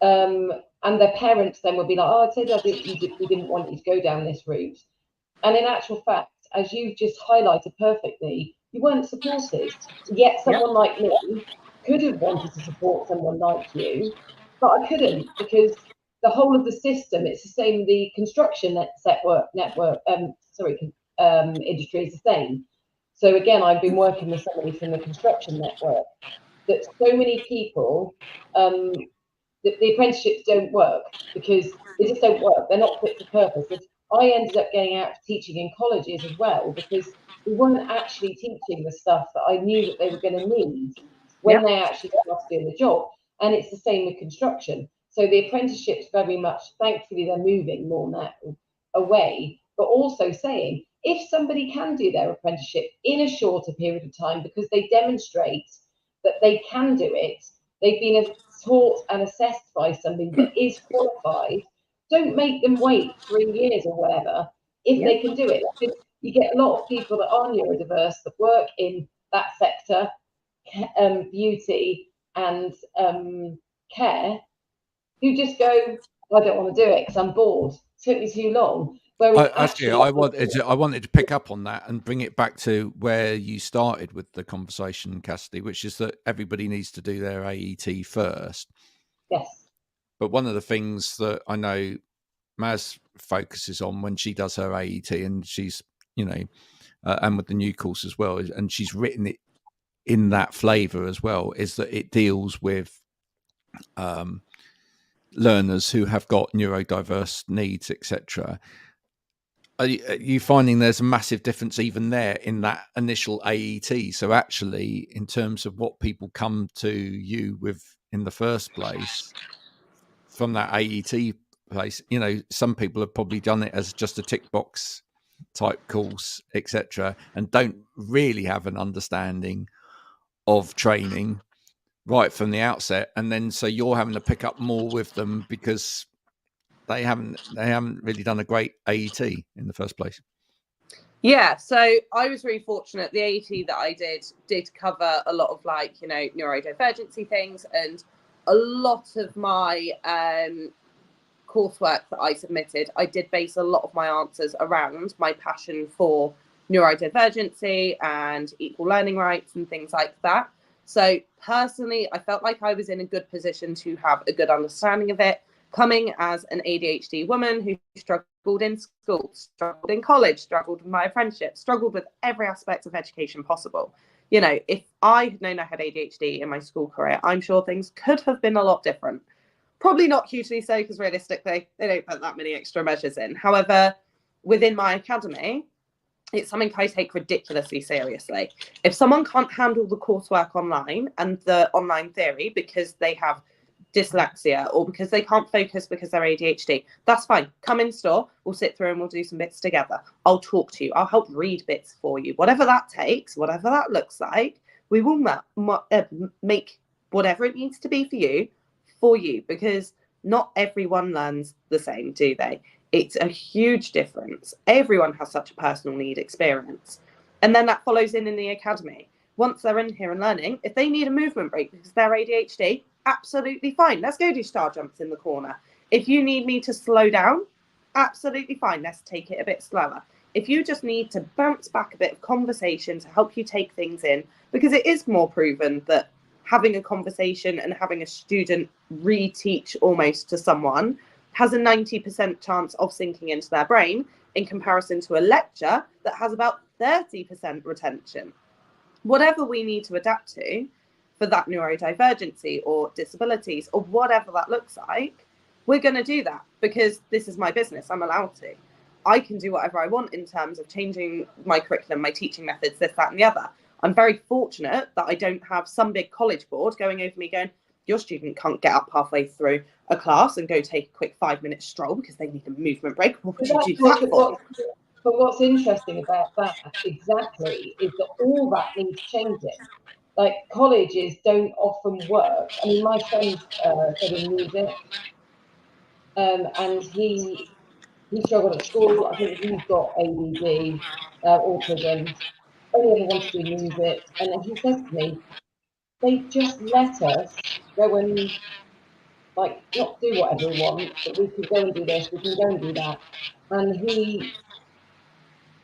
And their parents then would be like, oh, I said we didn't want you to go down this route. And in actual fact, as you just highlighted perfectly, you weren't supported. Yet someone like me could have wanted to support someone like you, but I couldn't, because the whole of the system, it's the same, the construction industry is the same. So again, I've been working with somebody from the construction network, that so many people, the apprenticeships don't work because they just don't work. They're not fit for purpose. I ended up getting out of teaching in colleges as well, because we weren't actually teaching the stuff that I knew that they were going to need when they actually started doing the job. And it's the same with construction. So the apprenticeships very much, thankfully, they're moving more now away, but also saying, if somebody can do their apprenticeship in a shorter period of time because they demonstrate that they can do it, they've been taught and assessed by somebody that is qualified, don't make them wait 3 years or whatever if they can do it. Because you get a lot of people that are neurodiverse that work in that sector, beauty and care, who just go, I don't want to do it because I'm bored. It took me too long. Whereas I wanted to pick up on that and bring it back to where you started with the conversation, Cassidy, which is that everybody needs to do their AET first. Yes. But one of the things that I know Maz focuses on when she does her AET, and she's, and with the new course as well, and she's written it in that flavour as well, is that it deals with learners who have got neurodiverse needs, etc. Are you finding there's a massive difference even there in that initial AET? So actually, in terms of what people come to you with in the first place, from that AET place, some people have probably done it as just a tick box type course, etc., and don't really have an understanding of training right from the outset. And then so you're having to pick up more with them because they haven't really done a great AET in the first place. Yeah, so I was really fortunate. The AET that I did cover a lot of neurodivergency things, and a lot of my coursework that I submitted, I did base a lot of my answers around my passion for neurodivergency and equal learning rights and things like that. So personally, I felt like I was in a good position to have a good understanding of it, coming as an ADHD woman who struggled in school, struggled in college, struggled with my apprenticeship, struggled with every aspect of education possible. If I had known I had ADHD in my school career, I'm sure things could have been a lot different. Probably not hugely so, because realistically, they don't put that many extra measures in. However, within my academy, it's something I take ridiculously seriously. If someone can't handle the coursework online and the online theory because they have dyslexia or because they can't focus because they're ADHD, that's fine. Come in store, we'll sit through and we'll do some bits together. I'll talk to you. I'll help read bits for you. Whatever that takes, whatever that looks like, we will make whatever it needs to be for you, because not everyone learns the same, do they? It's a huge difference. Everyone has such a personal need experience. And then that follows in the academy. Once they're in here and learning, if they need a movement break because they're ADHD, absolutely fine. Let's go do star jumps in the corner. If you need me to slow down, absolutely fine. Let's take it a bit slower. If you just need to bounce back a bit of conversation to help you take things in, because it is more proven that having a conversation and having a student reteach almost to someone has a 90% chance of sinking into their brain, in comparison to a lecture that has about 30% retention. Whatever we need to adapt to for that neurodivergency or disabilities or whatever that looks like, we're going to do that, because this is my business. I'm allowed to. I can do whatever I want in terms of changing my curriculum, my teaching methods, this, that, and the other. I'm very fortunate that I don't have some big college board going over me going, your student can't get up halfway through a class and go take a quick 5-minute stroll because they need a movement break. What would you do that for? But what's interesting about that exactly is that all that needs changing. Like, colleges don't often work. I mean, my son's studying music, and he struggled at school. I think he's got ADD, autism. Only ever wanted to do music, and then he says to me, they just let us go and not do whatever we want, but we can go and do this, we can go and do that. And he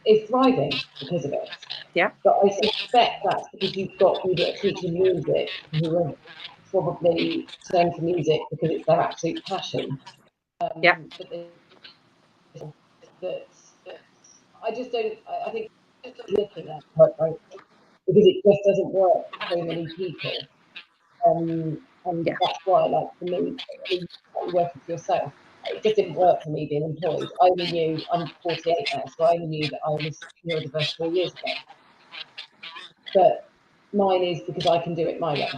is thriving because of it. Yeah. But I suspect that's because you've a teacher of music who have probably turned to music because it's their absolute passion. Yeah. But that I just don't. I think looking at, quite frankly, because it just doesn't work for so many people. And Yeah. that's why, like, for me, working for yourself, it just didn't work for me being employed. I only knew, I'm 48 now, so I only knew that I was neurodiverse 4 years ago. But mine is because I can do it my way.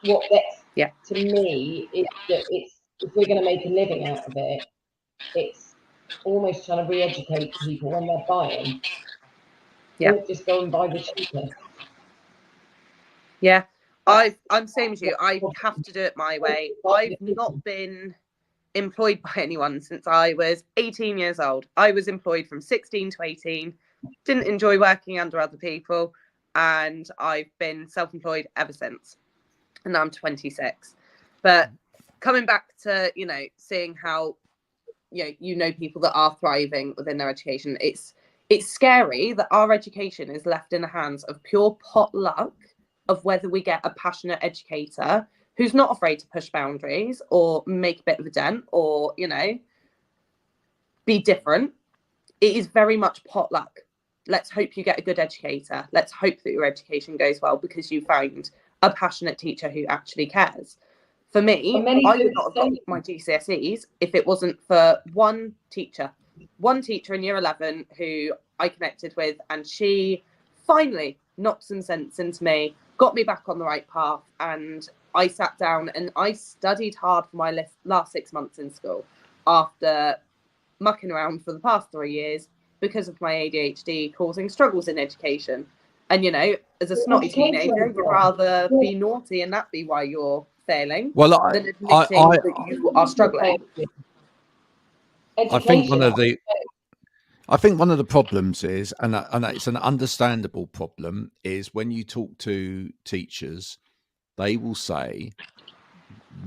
What gets to me is that it's, if we're going to make a living out of it, it's almost trying to re-educate people when they're buying. Don't just go and buy the cheapest. Yeah. I'm same as you. I have to do it my way. I've not been employed by anyone since I was 18 years old. I was employed from 16 to 18, didn't enjoy working under other people, and I've been self-employed ever since. And now I'm 26. But coming back to, seeing how, people that are thriving within their education, it's scary that our education is left in the hands of pure potluck of whether we get a passionate educator who's not afraid to push boundaries or make a bit of a dent or, be different. It is very much potluck. Let's hope you get a good educator. Let's hope that your education goes well because you found a passionate teacher who actually cares. For me, I would not have got my GCSEs if it wasn't for one teacher in year 11 who I connected with, and she finally knocked some sense into me, got me back on the right path, and I sat down and I studied hard for my last 6 months in school after mucking around for the past 3 years because of my ADHD causing struggles in education. And, as a snotty teenager, you'd rather be naughty and that be why you're failing than admitting that you are struggling. I think one of the problems is, and it's an understandable problem, is when you talk to teachers, they will say,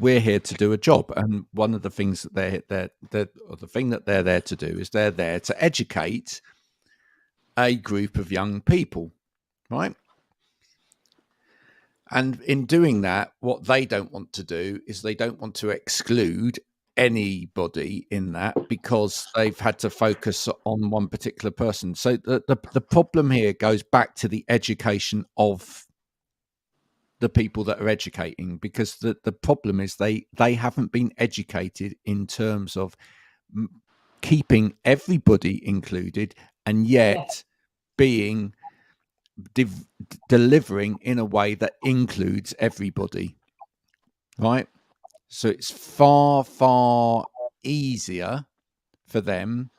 we're here to do a job, and one of the things that they're there to do is they're there to educate a group of young people, right? And in doing that, what they don't want to do is they don't want to exclude anybody in that because they've had to focus on one particular person. So the problem here goes back to the education of the people that are educating, because the problem is they haven't been educated in terms of keeping everybody included and yet being delivering in a way that includes everybody, right? So it's far easier for them.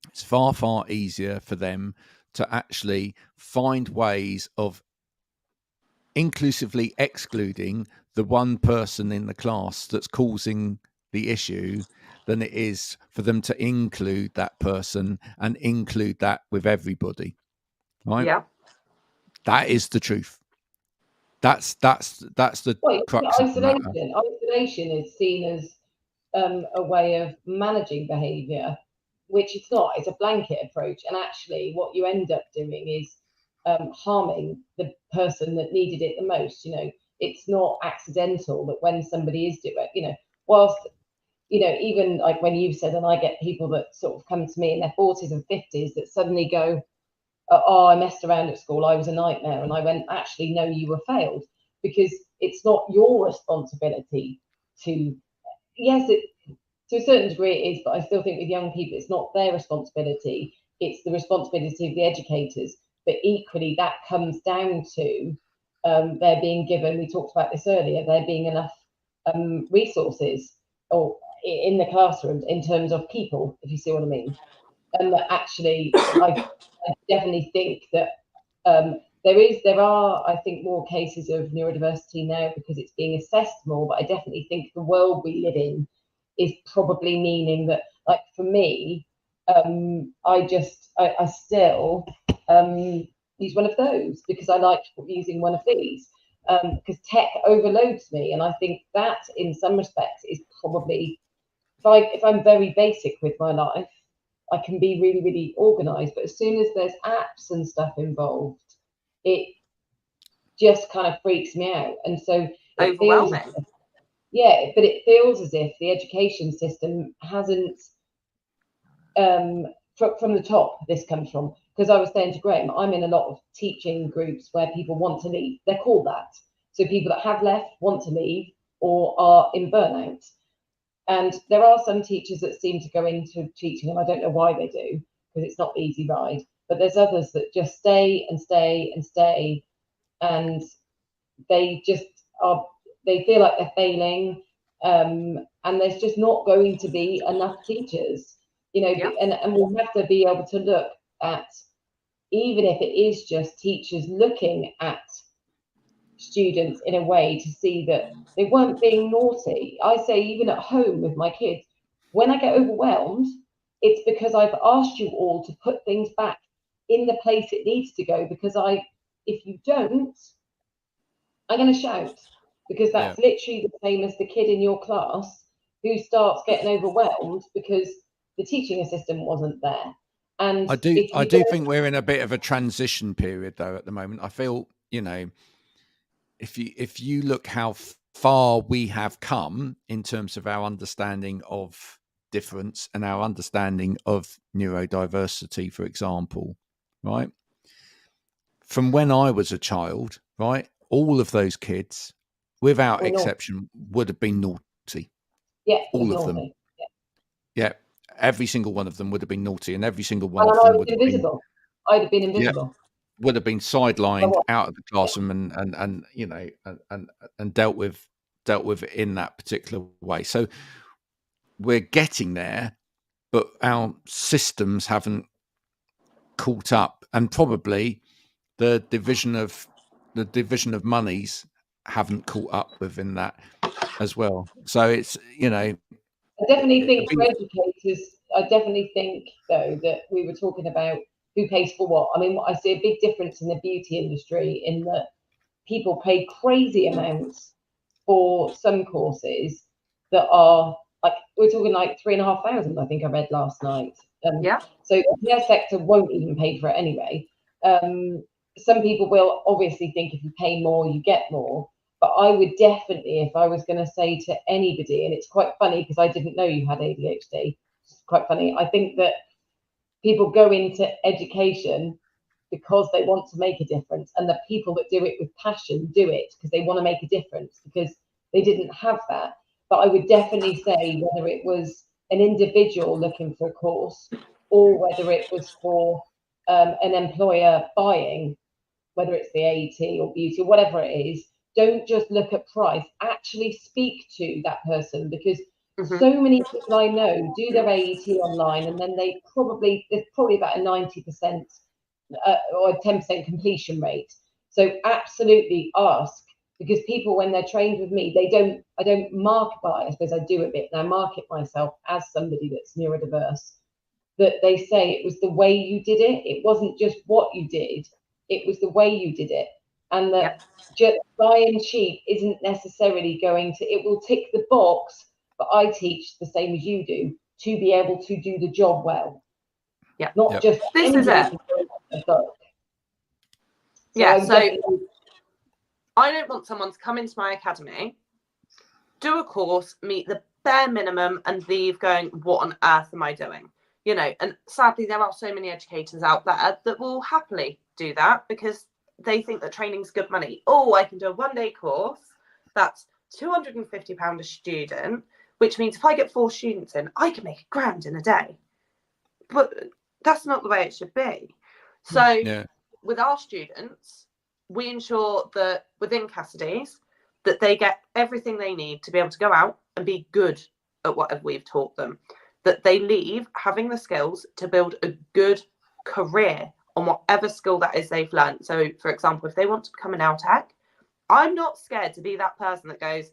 It's far easier for them to actually find ways of inclusively excluding the one person in the class that's causing the issue than it is for them to include that person and include that with everybody, right? Yeah. That is the truth. That's the crux of the matter. Isolation is seen as a way of managing behaviour, which it's not. It's a blanket approach, and actually, what you end up doing is harming the person that needed it the most. It's not accidental that when somebody is doing, whilst even like when you said, and I get people that sort of come to me in their 40s and 50s that suddenly go, oh, I messed around at school, I was a nightmare. And I went, actually, no, you were failed, because it's not your responsibility to, yes, to a certain degree it is, but I still think with young people, it's not their responsibility. It's the responsibility of the educators. But equally, that comes down to there being given, we talked about this earlier, there being enough resources or in the classroom in terms of people, if you see what I mean. And that actually, I definitely think that there are, I think, more cases of neurodiversity now because it's being assessed more. But I definitely think the world we live in is probably meaning that, like for me, I still use one of those because I like using one of these because tech overloads me, and I think that in some respects is probably, if I'm very basic with my life, I can be really, really organised. But as soon as there's apps and stuff involved, it just kind of freaks me out. And so it feels, Overwhelming. yeah, but it feels as if the education system hasn't, from the top, this comes from, because I was saying to Graham, I'm in a lot of teaching groups where people want to leave. They're called that. So people that have left, want to leave, or are in burnout. And there are some teachers that seem to go into teaching, and I don't know why they do, because it's not the easy ride. But there's others that just stay and stay and stay, and they just are, they feel like they're failing, and there's just not going to be enough teachers, you know. Yeah. And we'll have to be able to look at, even if it is just teachers looking at students in a way to see that they weren't being naughty. I say, even at home with my kids, when I get overwhelmed, it's because I've asked you all to put things back in the place it needs to go, because if you don't, I'm going to shout, because that's literally the same as the kid in your class who starts getting overwhelmed because the teaching assistant wasn't there. And I do think we're in a bit of a transition period though at the moment. I feel, you know, if you look how far we have come in terms of our understanding of difference and our understanding of neurodiversity, for example, right? From when I was a child, right, all of those kids, without exception, would have been naughty. Yeah, all of them. Yeah, every single one of them would have been naughty, and every single one of them would have invisible. I'd have been invisible. Would have been sidelined out of the classroom and you know and dealt with it in that particular way. So we're getting there, but our systems haven't caught up, and probably the division of monies haven't caught up within that as well. So it's, you know, I definitely think for educators, I definitely think though that we were talking about who pays for what. I mean, I see a big difference in the beauty industry in that people pay crazy amounts for some courses that are like, we're talking like 3,500, I think I read last night. So the care sector won't even pay for it anyway. Some people will obviously think if you pay more, you get more. But I would definitely, if I was going to say to anybody, and it's quite funny because I didn't know you had ADHD. It's quite funny. I think that people go into education because they want to make a difference, and the people that do it with passion do it because they want to make a difference, because they didn't have that. But I would definitely say, whether it was an individual looking for a course or whether it was for an employer buying, whether it's the AET or beauty or whatever it is, don't just look at price, actually speak to that person, because so many people I know do their AET online, and then there's probably about a 90% or a 10% completion rate. So absolutely ask, because people, when they're trained with me, I don't market, well, I suppose I do a bit now, market myself as somebody that's neurodiverse, that they say it was the way you did it. It wasn't just what you did, it was the way you did it. And that just buying cheap isn't necessarily going to, it will tick the box, but I teach the same as you do, to be able to do the job well. Not just this is it. So I don't want someone to come into my academy, do a course, meet the bare minimum, and leave going, what on earth am I doing? You know, and sadly, there are so many educators out there that will happily do that because they think that training's good money. Oh, I can do a one-day course that's £250 a student, which means if I get 4 students in, I can make £1,000 in a day. But that's not the way it should be. So with our students, we ensure that within Cassidy's, that they get everything they need to be able to go out and be good at whatever we've taught them. That they leave having the skills to build a good career on whatever skill that is they've learned. So, for example, if they want to become an LTAC, I'm not scared to be that person that goes,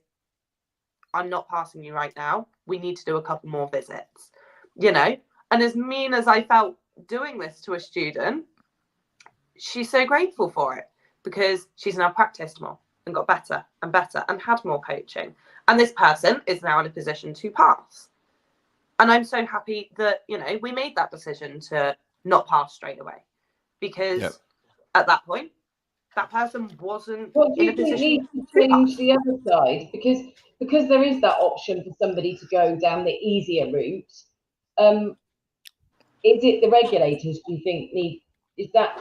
I'm not passing you right now. We need to do a couple more visits, you know? And as mean as I felt doing this to a student, she's so grateful for it because she's now practiced more and got better and better and had more coaching. And this person is now in a position to pass. And I'm so happy that, you know, we made that decision to not pass straight away, because at that point, that person wasn't What do in a you think position needs to to change pass. the other side? Because there is that option for somebody to go down the easier route. Is it the regulators, do you think, need? Is that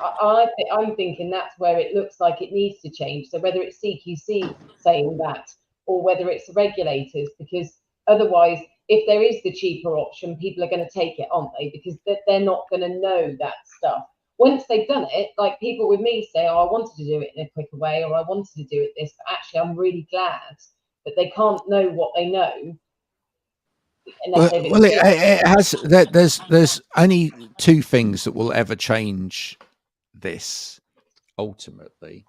I'm thinking that's where it looks like it needs to change. So whether it's CQC saying that, or whether it's the regulators, because otherwise, if there is the cheaper option, people are going to take it, aren't they? Because they're not going to know that stuff. Once they've done it, like people with me say, oh, I wanted to do it in a quicker way, or I wanted to do it this, but actually I'm really glad that they can't know what they know unless they've experienced. It has. There's only two things that will ever change this ultimately,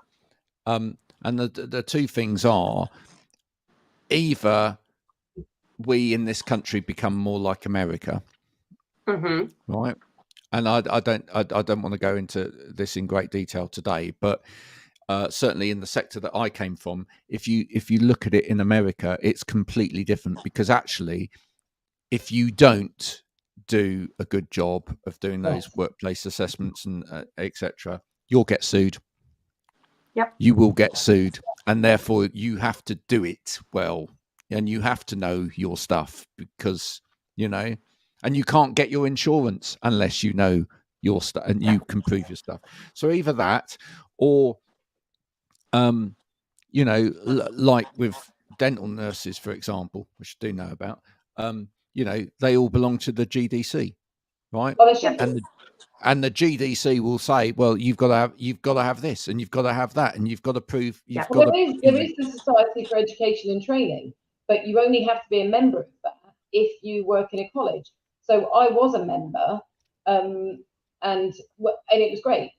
and the two things are either we in this country become more like America, right? And I don't want to go into this in great detail today, but certainly in the sector that I came from, if you look at it in America, it's completely different, because actually, if you don't do a good job of doing those workplace assessments and etc., you'll get sued. Yep. You will get sued, and therefore you have to do it well, and you have to know your stuff, because and you can't get your insurance unless you know your stuff and you can prove your stuff. So either that, or like with dental nurses, for example, which I do know about, they all belong to the GDC, right? Well, they should and the GDC will say, well, you've got to have this, and you've got to have that, and you've got to prove there is the Society for Education and Training, but you only have to be a member of that if you work in a college. So I was a member, and it was great,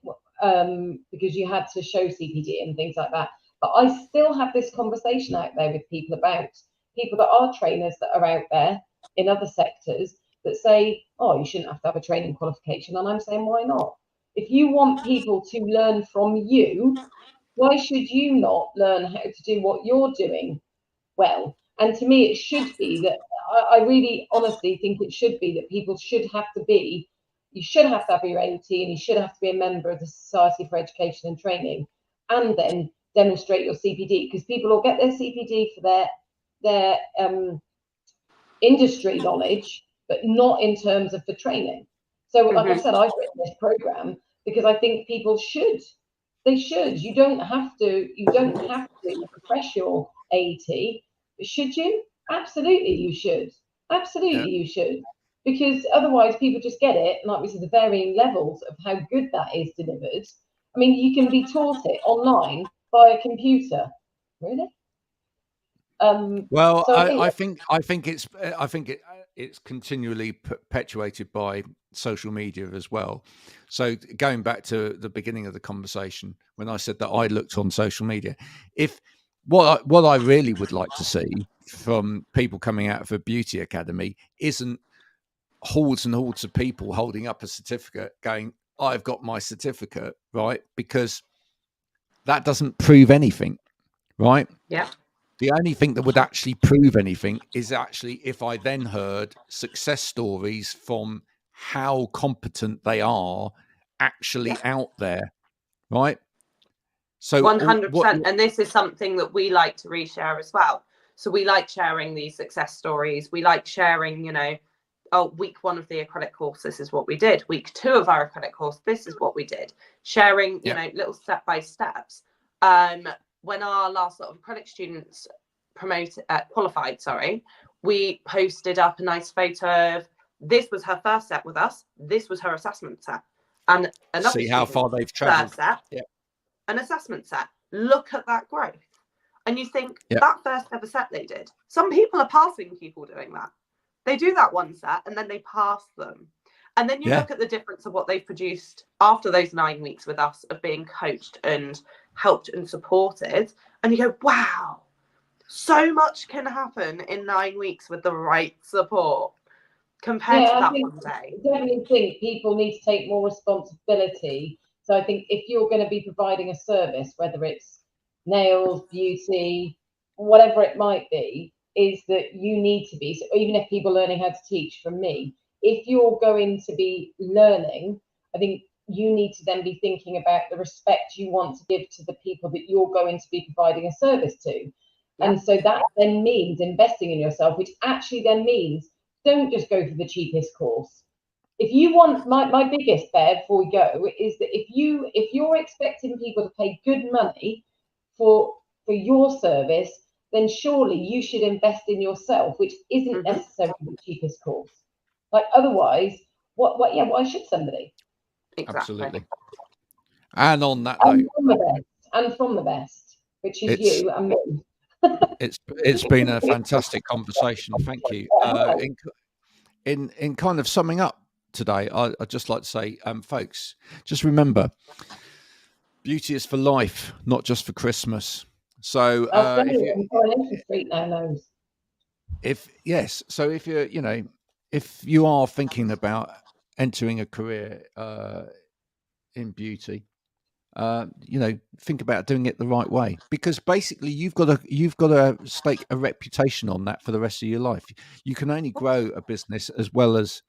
because you had to show CPD and things like that. But I still have this conversation out there with people about people that are trainers that are out there in other sectors that say, oh, you shouldn't have to have a training qualification. And I'm saying, why not? If you want people to learn from you, why should you not learn how to do what you're doing well? And to me, it should be that I really honestly think it should be that people should have to be, you should have to have your AT, and you should have to be a member of the Society for Education and Training, and then demonstrate your CPD, because people will get their CPD for their industry knowledge, but not in terms of the training. So like I said, I've written this program because I think people should. They should. You don't have to refresh your AET. Should you? Absolutely, you should. Absolutely, you should. Because otherwise, people just get it, and like we said, the varying levels of how good that is delivered. I mean, you can be taught it online by a computer. Really? Well, so I think it's continually perpetuated by social media as well. So going back to the beginning of the conversation, when I said that I looked on social media, if what I really would like to see from people coming out of a beauty academy isn't hordes and hordes of people holding up a certificate going, I've got my certificate, right? Because that doesn't prove anything, right? Yeah. The only thing that would actually prove anything is actually if I then heard success stories from how competent they are actually out there, right? So 100%. And this is something that we like to reshare as well. So we like sharing these success stories. We like sharing, week 1 of the accredited course, this is what we did. Week 2 of our accredited course, this is what we did. Sharing, little step by steps. When our last lot of accredited students qualified, we posted up a nice photo of, this was her first set with us, this was her assessment set, and another see how far they've traveled. An assessment set. Look at that growth. And you think, that first ever set they did, some people are passing people doing that. They do that one set and then they pass them. And then you look at the difference of what they've produced after those 9 weeks with us, of being coached and helped and supported. And you go, wow, so much can happen in 9 weeks with the right support compared to that one day. I definitely think people need to take more responsibility. So I think if you're going to be providing a service, whether it's nails, beauty, whatever it might be, is that you need to be, so even if people are learning how to teach from me, if you're going to be learning, I think you need to then be thinking about the respect you want to give to the people that you're going to be providing a service to. And so that then means investing in yourself, which actually then means don't just go for the cheapest course. If you want, my biggest bear before we go is that if you're expecting people to pay good money for your service, then surely you should invest in yourself, which isn't necessarily the cheapest course. Like otherwise, why should somebody? Exactly. Absolutely. And on that note, from the best, which is you and me. It's been a fantastic conversation. Thank you. In kind of summing up today, I'd just like to say, folks, just remember, beauty is for life, not just for Christmas. So if you're, if you are thinking about entering a career in beauty, think about doing it the right way, because basically you've got to stake a reputation on that for the rest of your life. You can only grow a business as well as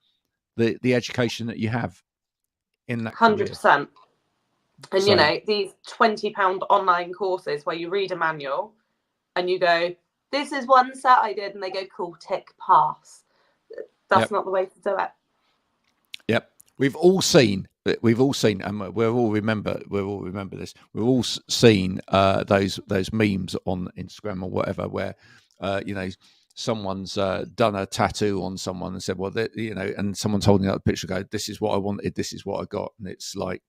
the education that you have in that 100%. And these £20 online courses where you read a manual and you go, this is one set I did, and they go, cool, tick, pass. That's not the way to do it. Yep. We've all seen, and we'll all remember this. We've all seen those memes on Instagram or whatever, where someone's done a tattoo on someone and said, well, and someone's holding up a picture, go, this is what I wanted, this is what I got, and it's like,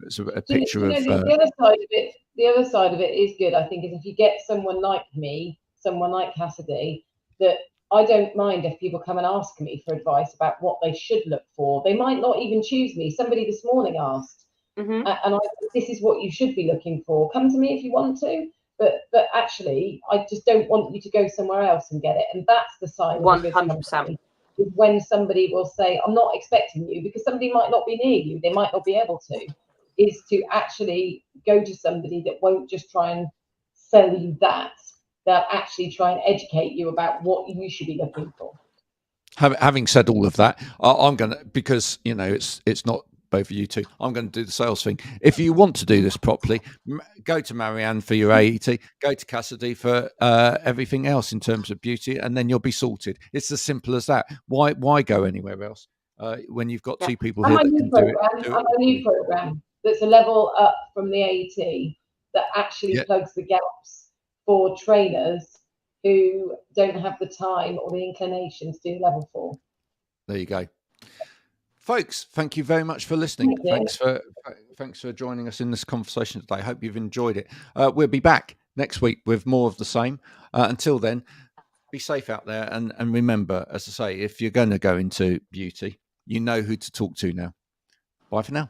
it's a picture of. The other side of it is good, I think, is if you get someone like me, someone like Cassidy, that I don't mind if people come and ask me for advice about what they should look for. They might not even choose me. Somebody this morning asked, and I said, this is what you should be looking for. Come to me if you want to, but actually, I just don't want you to go somewhere else and get it. And that's the side of 100%. Is when somebody will say, I'm not expecting you, because somebody might not be near you. They might not be able to. Is to actually go to somebody that won't just try and sell you that. They'll actually try and educate you about what you should be looking for. Having said all of that, I'm going to, because it's not both of you two, I'm going to do the sales thing. If you want to do this properly, go to Marianne for your AET, go to Cassidy for everything else in terms of beauty, and then you'll be sorted. It's as simple as that. Why go anywhere else when you've got two people here that can do it? I'm a new program that's a level up from the AET that actually plugs the gaps for trainers who don't have the time or the inclination to do level 4. There you go. Folks, thank you very much for listening. Thanks for joining us in this conversation today. I hope you've enjoyed it. We'll be back next week with more of the same. Until then, be safe out there. And remember, as I say, if you're going to go into beauty, you know who to talk to now. Bye for now.